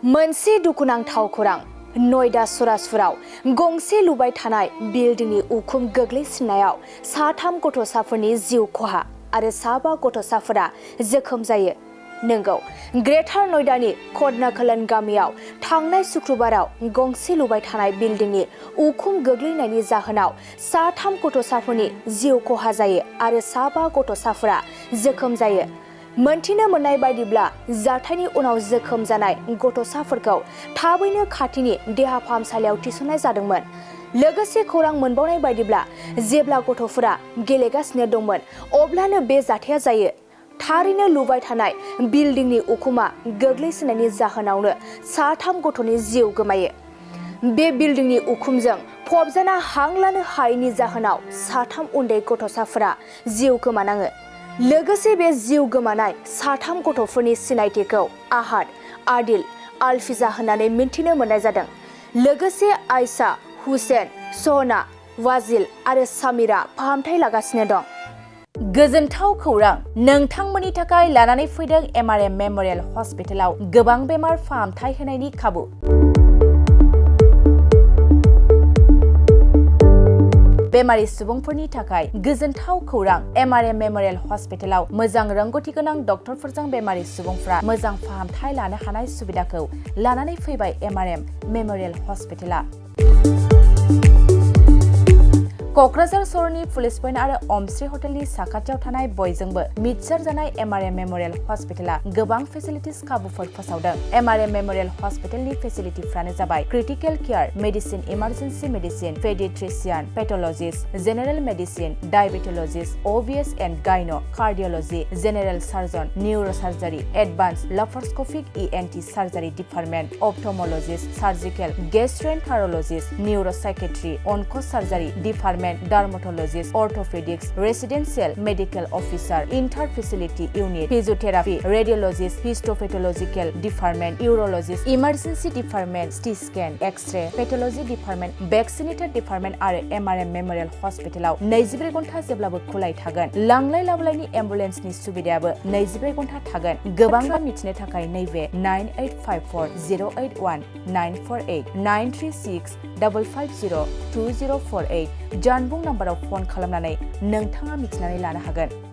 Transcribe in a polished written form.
मोनसे दुखुनांथाव खौरां नयदा सुराजपुराव गंसे लुबाय थानाय बिल्डिंनि उखुम गोग्लैसिननायाव साथाम गथ'साफोरनि जिउ खहा आरो साबा गथ'साफोरा जोखोम जायो। नंगौ, ग्रेटार नयदानि खदनाखोलन गामियाव थांनाय शुक्रबाराव गंसे लुबाय थानाय बिल्डिंनि उखुम गोग्लैनायनि जाहोनाव साथाम गथ'साफोरनि जिउ खहा जायो आरो साबा गथ'साफोरा जोखोम जायो। मोनथिनो मोननाय बायदिब्ला जाथायनि उनाव जोखोम जानाय गथ'साफोरखौ थाबैनो खाथिनि देहा फाहामसालियाव थिसननाय जादोंमोन। लोगोसे खौरां मोनबावनाय बायदिब्ला जेब्ला गथ'फोरा गेलेगासिनो दंमोन अब्लानो बे जाथाया जायो। थारैनो लुबाय थानाय बिल्डिंनि उखुमा गोग्लैसिननायनि जाहोनावनो साथाम गथ'नि जिउ गोमायो। बे बिल्डिंनि उखुमजों फबजाना हां लानो हायैनि जाहोनाव साथाम उन्दै गथ'साफोरा जिउ गोमानाङो। लोगोसे बे जिउ गोमानाय साथाम गथ'फोरनि सिनायथिखौ आहाद, आदिल, आलफिजा होननानै मिन्थिनो मोननाय जादों। लोगोसे आयशा, हुसेन, सहना, वाजिल आरो सामिरा फाहामथाय लागासिनो दं। गोजोनथाव खौरां, नोंथांमोननि थाखाय लानानै फैदों MRM मेम'रियेल हस्पिटालाव गोबां बेमार फाहामथाय होनायनि खाबु। बेमारि सुबुंफोरनि थाखाय गोजोनथाव खौरां, MRM मेम'रियेल हस्पिटालाव मोजां रोंग'थि गोनां डक्टरफोरजों बेमारि सुबुंफ्रा मोजां फाहामथाय लानो हानाय सुबिदाखौ लानानै फैबाय MRM मेम'रियेल हस्पिटाला। क'क्राझार सहरनि पुलिस पइन्ट आरो अमश्री हटेलनि साखाथियाव थानाय बयजोंबो मिथिसार जानाय MRM मेम'रियेल हस्पिटाला गोबां फेसिलिटिस खाबुफोर फोसावदों। MRM मेम'रियेल हस्पिटालनि फेसिलिटिफ्रानो जाबाय critical care, medicine, emergency medicine, paediatrician, pathologist, general medicine, diabetologist, OBS and gynae, cardiology, general surgeon, neuro surgery, advance laparoscopic ENT surgery department, ophthalmologist, surgical, gastroenterologist, neuro psychiatry, onco' surgery department, dermatologist, orthopaedics, residential medical officer, inter facility unit, physiotherapy, radiologist, histopathological department, urologist, emergency department, CT scan, X-ray, pathology department, vaccinator department आरो MRM memorial हस्पिटालाव 24 घन्टा जेब्लाबो खुलाय थागोन। लांलाय लाबोलायनि एम्बुलेन्सनि सुबिदायाबो 24 घन्टा थागोन। गोबां मिथिनो थाखाय नैबे 9854 081 948 936 550 2048 जानबुं नाम्बाराव फन खालामनानै नोंथाङा मिथिनानै लानो हागोन।